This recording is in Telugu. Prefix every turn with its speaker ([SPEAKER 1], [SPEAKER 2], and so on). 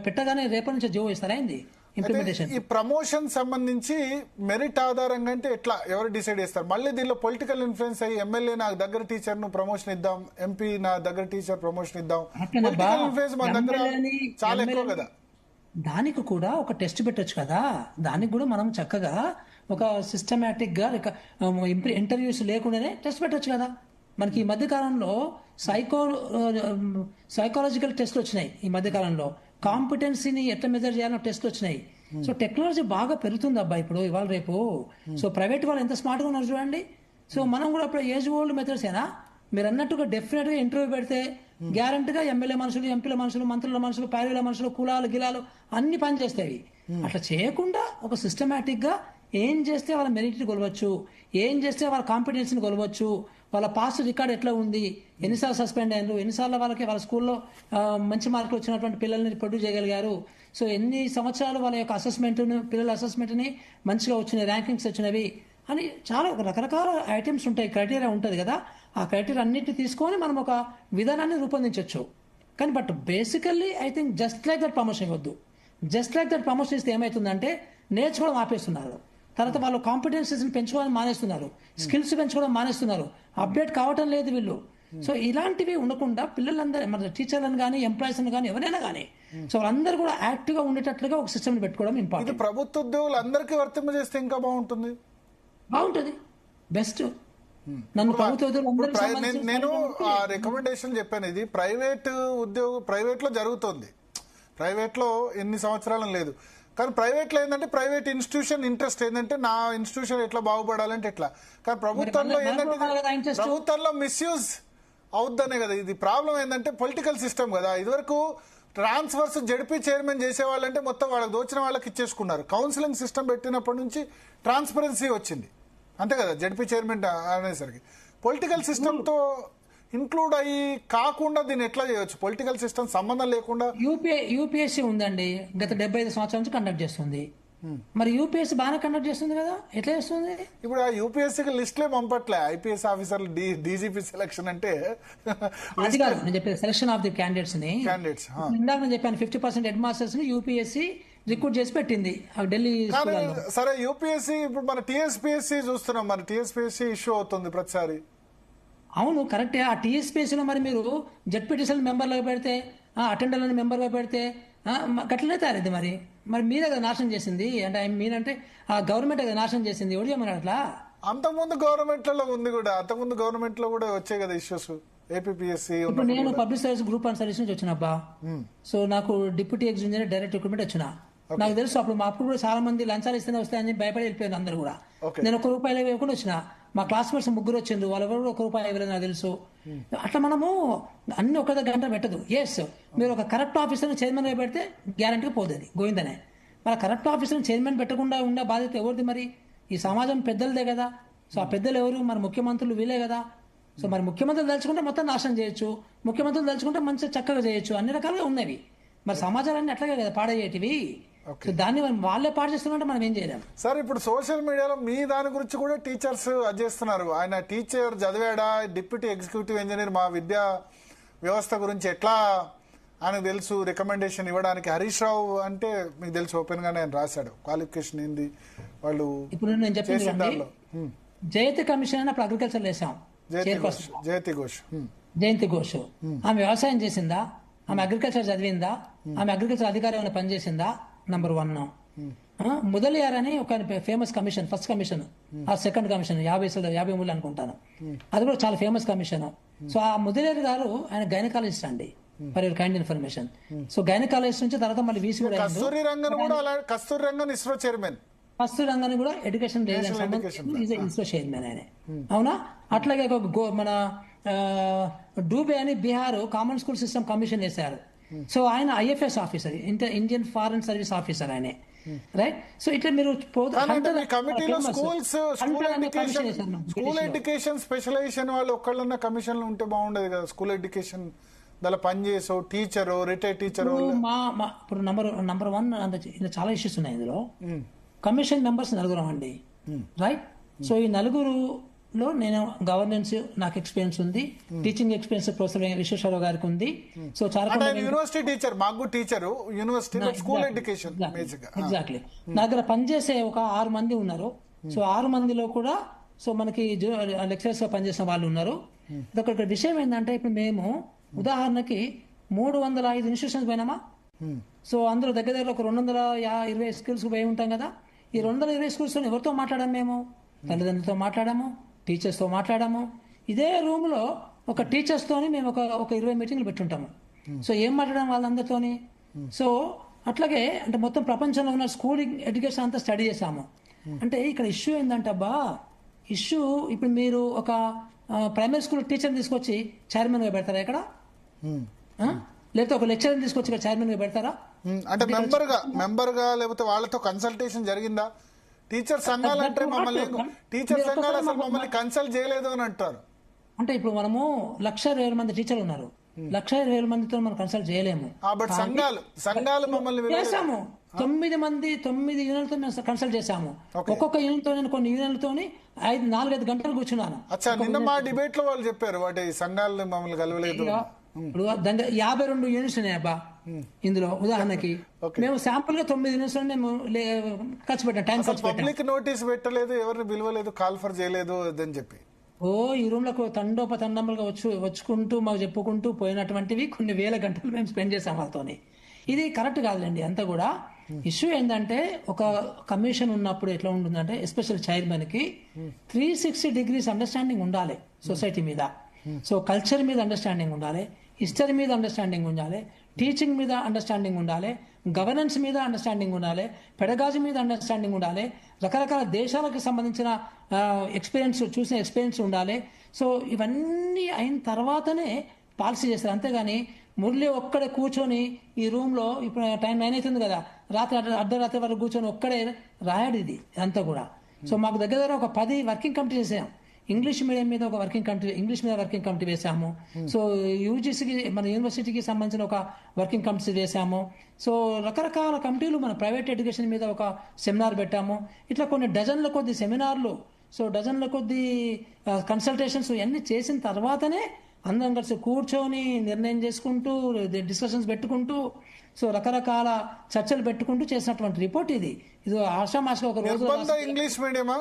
[SPEAKER 1] పెట్టగానే రేపటి నుంచి జీవో ఇస్తారా ఏంది ఇంప్లిమెంటేషన్?
[SPEAKER 2] ఈ ప్రమోషన్ సంబంధించి మెరిట్ ఆధారంగా అంటే ఎట్లా ఎవరు డిసైడ్ చేస్తారు? మళ్ళీ దీనిలో పొలిటికల్ ఇన్ఫ్లుయెన్స్ అయ్యి ఎమ్మెల్యే నా దగ్గర టీచర్ ను ప్రమోషన్ ఇద్దాం, ఎంపీ నా దగ్గర టీచర్ ప్రమోషన్ ఇద్దాం, పొలిటికల్ ఇన్ఫ్లుయెన్స్ మన దగ్గర చాలా ఎక్కువ కదా.
[SPEAKER 1] దానికి కూడా ఒక టెస్ట్ పెట్టొచ్చు కదా. దానికి కూడా మనం చక్కగా ఒక సిస్టమేటిక్ గా ఇంటర్వ్యూస్ లేకుండానే టెస్ట్ పెట్టొచ్చు కదా. మనకి ఈ మధ్య కాలంలో సైకాలజికల్ టెస్ట్లు వచ్చినాయి. ఈ మధ్య కాలంలో కాంపిటెన్సీని ఎట్లా మెజర్ చేయాలో టెస్ట్లు వచ్చినాయి. సో టెక్నాలజీ బాగా పెరుగుతుంది అబ్బా ఇప్పుడు ఇవాళ రేపు. సో ప్రైవేట్ వాళ్ళు ఎంత స్మార్ట్గా ఉన్నారు చూడండి. సో మనం కూడా అప్పుడు ఏజ్ ఓల్డ్ మెథడ్స్ ఏనా మీరు అన్నట్టుగా డెఫినెట్ గా ఇంటర్వ్యూ పెడితే గ్యారంటీగా ఎమ్మెల్యే మనుషులు, ఎంపీల మనుషులు, మంత్రుల మనుషులు, ప్యారీల మనుషులు, కులాలు గిలాలు అన్ని పనిచేస్తాయి. అట్లా చేయకుండా ఒక సిస్టమేటిక్ గా ఏం చేస్తే వాళ్ళ మెరిట్ని కొలవచ్చు, ఏం చేస్తే వాళ్ళ కాంపిటెన్స్ని కొలవచ్చు, వాళ్ళ పాస్ట్ రికార్డ్ ఎట్లా ఉంది, ఎన్నిసార్లు సస్పెండ్ అయ్యారు, ఎన్నిసార్లు వాళ్ళ స్కూల్లో మంచి మార్కులు వచ్చినటువంటి పిల్లల్ని ప్రొడ్యూస్ చేయగలిగారు, సో ఎన్ని సంవత్సరాలు వాళ్ళ యొక్క అసెస్మెంట్ను, పిల్లల అసెస్మెంట్ని మంచిగా వచ్చినాయి, ర్యాంకింగ్స్ వచ్చినవి అని చాలా రకరకాల ఐటమ్స్ ఉంటాయి, క్రైటీరియా ఉంటుంది కదా. ఆ క్రైటీరియా అన్నింటినీ తీసుకొని మనం ఒక విధానాన్ని రూపొందించవచ్చు. కానీ but basically I think just like that promotion ఇవ్వద్దు. జస్ట్ లైక్ దట్ ప్రమోషన్ ఇస్తే ఏమవుతుందంటే నేర్చుకోవడం ఆపేస్తున్నారు, తర్వాత వాళ్ళు కాంపిటెన్సీస్ని పెంచుకోవడం మానేస్తున్నారు, స్కిల్స్ పెంచుకోవడం మానేస్తున్నారు, అప్డేట్ కావటం లేదు వీళ్ళు. సో ఇలాంటివి ఉండకుండా పిల్లలందరూ మన టీచర్లను కానీ ఎంప్లాయీస్ని కానీ ఎవరైనా కానీ సో వాళ్ళందరూ కూడా యాక్టివ్గా ఉండేటట్లుగా ఒక సిస్టమ్ని పెట్టుకోవడం ఇంపార్టెంట్.
[SPEAKER 2] ప్రభుత్వ ఉద్యోగులు అందరికీ వర్తింపజేస్తే ఇంకా బాగుంటుంది,
[SPEAKER 1] బెస్ట్. నన్ను
[SPEAKER 2] నేను రికమెండేషన్ చెప్పాను. ఇది ప్రైవేట్ ప్రైవేట్ లో జరుగుతుంది, ప్రైవేట్ లో ఎన్ని సంవత్సరాలు లేదు. కానీ ప్రైవేట్ లో ఏంటంటే ప్రైవేట్ ఇన్స్టిట్యూషన్ ఇంట్రెస్ట్ ఏంటంటే నా ఇన్స్టిట్యూషన్ ఎట్లా బాగుపడాలంటే ఎట్లా. కానీ ప్రభుత్వంలో ఏంటంటే ప్రభుత్వంలో మిస్యూజ్ అవుద్దనే కదా ఇది ప్రాబ్లం. ఏంటంటే పొలిటికల్ సిస్టమ్ కదా. ఇదివరకు ట్రాన్స్ఫర్స్ జడ్పీ చైర్మన్ చేసేవాళ్ళంటే మొత్తం వాళ్ళకి దోచిన వాళ్ళకి ఇచ్చేసుకున్నారు. కౌన్సిలింగ్ సిస్టమ్ పెట్టినప్పటి నుంచి ట్రాన్స్పరెన్సీ వచ్చింది అంతే కదా. జడ్పీ చైర్మన్ అనేసరికి పొలిటికల్ సిస్టమ్ తో ఇంక్లూడ్ అయ్యి కాకుండా దీన్ని ఎట్లా చేయొచ్చు? పొలిటికల్ సిస్టమ్ సంబంధం లేకుండా
[SPEAKER 1] యూపీఎస్సీ ఉందండి, గత 75 సంవత్సరాల నుంచి కండక్ట్ చేస్తుంది. మరి యూపీఎస్సీ బాగానే కండక్ట్ చేస్తుంది కదా, ఎట్లా చేస్తుంది?
[SPEAKER 2] ఇప్పుడు ఆ యూపీఎస్సీకి లిస్టులే పంపట్లే. ఐపీఎస్ ఆఫీసర్లు డీజీపీ సెలక్షన్ అంటే
[SPEAKER 1] అది కాదు నేను చెప్పేది, సెలక్షన్ ఆఫ్ ది క్యాండిడేట్స్ ని. ఇందాక నేను చెప్పాను 50% హెడ్ మాస్టర్స్ ని యూపీఎస్సీ రిక్రూట్ చేసి పెట్టింది ఢిల్లీ.
[SPEAKER 2] సరే యూపీఎస్సీ ఇప్పుడు మన టీఎస్పీఎస్సీ చూస్తున్నాం, మన టీఎస్పీఎస్సీ ఇష్యూ అవుతుంది ప్రతిసారి.
[SPEAKER 1] అవును కరెక్టే. ఆ టీఎస్పీఎస్సీలో మరి మీరు జడ్పీటీసీలను మెంబర్లుగా పెడితే, అటెండర్లను మెంబర్గా పెడితే గట్లనే తయారైంది. మరి మీరే కదా నాశనం చేసింది. అంటే మీరంటే ఆ గవర్నమెంట్ కదా నాశనం చేసింది. ఎవరు చేయమన్నారు అట్లా?
[SPEAKER 2] అంతకుముందు గవర్నమెంట్లలో ఉంది కూడా, అంతకుముందు గవర్నమెంట్ లో కూడా వచ్చాయి కదా ఇష్యూస్. ఏపీఎస్సీ
[SPEAKER 1] ఇప్పుడు నేను public service group and service నుంచి వచ్చిన అబ్బా. సో నాకు డిప్యూటీ ఎగ్జిక్యూటివ్ డైరెక్ట్ రిక్రూట్మెంట్ వచ్చిన. నాకు తెలుసు అప్పుడు కూడా చాలా మంది లంచాలు ఇస్తేనే వస్తాయని భయపడి వెళ్ళిపోయారు అందరు కూడా. నేను ₹1 ఇవ్వకుండా వచ్చిన. మా క్లాస్మేట్స్ 3 వచ్చిండ్రు, వాళ్ళు ఎవరు ₹1 ఇవ్వలేదు నాకు తెలుసు. అట్లా మనము అన్ని ఒక గంట పెట్టదు. ఎస్ మీరు ఒక కరెక్ట్ ఆఫీసర్ని చైర్మన్ గా పెడితే గ్యారంటీగా పోతుంది గోవిందనే. మరి కరెక్ట్ ఆఫీసర్ని చైర్మన్ పెట్టకుండా ఉండే బాధ్యత ఎవరిది? మరి ఈ సమాజం పెద్దలదే కదా. సో ఆ పెద్దలు ఎవరు? మరి ముఖ్యమంత్రులు వీలే కదా. సో మరి ముఖ్యమంత్రులు తలుచుకుంటే మొత్తం నాశనం చేయొచ్చు, ముఖ్యమంత్రులు తలుచుకుంటే మంచిగా చక్కగా చేయొచ్చు, అన్ని రకాలుగా ఉన్నవి. మరి సమాజాలన్నీ అట్లాగే కదా పాడయ్యేటివి. దాన్ని వాళ్ళే పాడు చేస్తున్నట్టు మనం ఏం చేయలేం.
[SPEAKER 2] సార్ ఇప్పుడు సోషల్ మీడియాలో మీ దాని గురించి కూడా టీచర్స్ చేస్తున్నారు. ఆయన టీచర్ చదివాడా, డిప్యూటీ ఎగ్జిక్యూటివ్ ఇంజనీర్, మా విద్యా వ్యవస్థ గురించి ఎట్లా ఆయనకు తెలుసు రికమెండేషన్ ఇవ్వడానికి. హరీష్ రావు అంటే మీకు తెలుసు, ఓపెన్ గానే ఆయన రాశాడు, క్వాలిఫికేషన్ ఏంది వాళ్ళు.
[SPEAKER 1] ఇప్పుడు నేను చెప్పింది జయంతి కమిషన్ అప్పుడు అగ్రికల్చర్ వేసాం. జయంతి ఘోష్ ఆమె వ్యవసాయం చేసిందా? ఆమె అగ్రికల్చర్ చదివిందా? ఆమె అగ్రికల్చర్ అధికారి ఏమైనా పనిచేసిందా? నంబర్ 1. ముదలియార్ అని ఒక ఫేమస్ కమిషన్, ఫస్ట్ కమిషన్ ఆ సెకండ్ కమిషన్ 53 అనుకుంటాను, అది కూడా చాలా ఫేమస్ కమిషన్. సో ఆ ముదలియార్ గారు ఆయన గైనకాలజిస్ట్ అండి, for your kind information. So gynaecologist నుంచి తర్వాత మళ్ళీ వీసీ కూడా
[SPEAKER 2] కస్తూరి రంగన్ ఇస్రో చైర్మన్.
[SPEAKER 1] కస్తూరి రంగన్ కూడా ఎడ్యుకేషన్ ఇస్రో చైర్మన్ ఆయన. అవునా? అట్లాగే మన డూబే అని Bihar common school system commission వేశారు. సో ఆయన IFS officer, Indian foreign service officer ఆయనే, రైట్? సో ఇట్లా మీరు
[SPEAKER 2] స్కూల్ ఎడ్యుకేషన్ స్పెషలైజేషన్ వాళ్ళు ఒక్కళ్ళన్న కమిషన్లు ఉంటే బాగుండేది కదా. స్కూల్ ఎడ్యుకేషన్ దాని పనిచేసో టీచరు, రిటైర్డ్ టీచరు.
[SPEAKER 1] ఇప్పుడు నంబర్ 1 చాలా ఇష్యూస్ ఉన్నాయి ఇందులో. కమిషన్ మెంబర్స్ 4 అండి, రైట్? సో ఈ 4 లో నేను గవర్నెన్స్ నాకు ఎక్స్పీరియన్స్ ఉంది, టీచింగ్ ఎక్స్పీరియన్స్ ప్రొఫెసర్ విశ్వేశ్వరరావు గారికి ఉంది. సో చాలా
[SPEAKER 2] అంటే ఆయన యూనివర్సిటీ టీచర్, మాకు teacher university school education
[SPEAKER 1] exactly. నా దగ్గర పనిచేసే ఒక 6 మంది ఉన్నారు. సో 6 మందిలో కూడా సో మనకి లెక్చరర్స్ గా పనిచేసిన వాళ్ళు ఉన్నారు. ఇక్కడ విషయం ఏంటంటే ఇప్పుడు మేము ఉదాహరణకి 305 ఇన్స్టిట్యూషన్స్ పోయినామా. సో అందులో దగ్గర దగ్గర ఒక 220 స్కూల్స్ పోయి ఉంటాం కదా. ఈ 220 స్కూల్స్ ఎవరితో మాట్లాడాము? మేము తల్లిదండ్రులతో మాట్లాడాము, టీచర్స్తో మాట్లాడాము. ఇదే రూమ్ లో ఒక టీచర్స్ తోని మేము ఒక 20 మీటింగ్లు పెట్టుంటాము. సో ఏం మాట్లాడాము వాళ్ళందరితోని? సో అట్లాగే అంటే మొత్తం ప్రపంచంలో ఉన్న స్కూల్ ఎడ్యుకేషన్ అంతా స్టడీ చేశాము. అంటే ఇక్కడ ఇష్యూ ఏంటంటే అబ్బా, ఇష్యూ ఇప్పుడు మీరు ఒక ప్రైమరీ స్కూల్ టీచర్ తీసుకొచ్చి చైర్మన్ గా పెడతారా ఇక్కడ? లేకపోతే ఒక లెక్చరర్ తీసుకొచ్చి ఇక్కడ చైర్మన్ గా పెడతారా?
[SPEAKER 2] అంటే మెంబర్ గా లేకపోతే వాళ్ళతో కన్సల్టేషన్ జరిగిందా? టీచర్ సంఘాలు అంటే మమ్మల్ని కన్సల్ట్ చేయలేదు అని అంటారు.
[SPEAKER 1] అంటే ఇప్పుడు మనము 1,20,000 మంది టీచర్లు ఉన్నారు, 1,20,000 మందితో మనం కన్సల్ట్ చేయలేము.
[SPEAKER 2] బట్ సంఘాలు మమ్మల్ని
[SPEAKER 1] చేసాము. 9 యూనిట్లతో మేము కన్సల్ట్ చేశాము. ఒక్కొక్క యూనిట్ తో నేను కొన్ని యూనిట్లతో 4-5 గంటలు కూర్చున్నాను.
[SPEAKER 2] అచ్చా, నిన్న మా డిబేట్ లో వాళ్ళు చెప్పారు వాటి సంఘాలు మమ్మల్ని కలవలేదు.
[SPEAKER 1] ఇప్పుడు దగ్గర 52 యూనిట్స్ ఉన్నాయి అబ్బా. ఇందులో ఉదాహరణకి మేము శాంపుల్ గా 9 యూనిట్స్ మేము ఖర్చు పెట్టాం, టైం ఖర్చు పెట్టాం.
[SPEAKER 2] పబ్లిక్ నోటీస్ పెట్టలేదు, ఎవరిని పిలవలేదు, కాల్ ఫర్ చేయలేదు అని చెప్పి
[SPEAKER 1] ఈ రూమ్ లకు తండోపతండములుగా వచ్చుకుంటూ మాకు చెప్పుకుంటూ పోయినటువంటివి కొన్ని వేల గంటలు మేము స్పెండ్ చేసాం వాళ్ళతోని. ఇది కరెక్ట్ కాదులేండి అంతా కూడా. ఇష్యూ ఏంటంటే ఒక కమిషన్ ఉన్నప్పుడు ఎట్లా ఉంటుందంటే ఎస్పెషల్ చైర్మన్ కి 360 degrees అండర్స్టాండింగ్ ఉండాలి సొసైటీ మీద. సో కల్చర్ మీద అండర్స్టాండింగ్ ఉండాలి, హిస్టరీ మీద అండర్స్టాండింగ్ ఉండాలి, టీచింగ్ మీద అండర్స్టాండింగ్ ఉండాలి, గవర్నెన్స్ మీద అండర్స్టాండింగ్ ఉండాలి, పెడగాజీ మీద అండర్స్టాండింగ్ ఉండాలి, రకరకాల దేశాలకు సంబంధించిన చూసిన ఎక్స్పీరియన్స్ ఉండాలి. సో ఇవన్నీ అయిన తర్వాతనే పాలసీ చేస్తారు. అంతేగాని మురళి ఒక్కడే కూర్చొని ఈ రూమ్ లో ఇప్పుడు టైం 9 అవుతుంది కదా, అర్ధరాత్రి వరకు కూర్చొని ఒక్కడే రాయడు ఇది అంతా కూడా. సో మాకు దగ్గర ఒక 10 వర్కింగ్ కమిటీ చేసాం. ఇంగ్లీష్ మీడియం మీద ఒక ఇంగ్లీష్ మీద వర్కింగ్ కమిటీ వేసాము. సో యూజీసీకి మన యూనివర్సిటీకి సంబంధించిన ఒక వర్కింగ్ కమిటీ వేసాము. సో రకరకాల కమిటీలు మన ప్రైవేట్ ఎడ్యుకేషన్ మీద ఒక సెమినార్ పెట్టాము. ఇట్లా కొన్ని డజన్ల కొద్ది సెమినార్లు, సో డజన్ల కొద్ది కన్సల్టేషన్స్ ఇవన్నీ చేసిన తర్వాతనే అందరం కలిసి కూర్చొని నిర్ణయం చేసుకుంటూ డిస్కషన్స్ పెట్టుకుంటూ సో రకరకాల చర్చలు పెట్టుకుంటూ చేసినటువంటి రిపోర్ట్ ఇది. ఆషామాషిగా ఒక రోజు
[SPEAKER 2] ఇంగ్లీష్ మీడియమా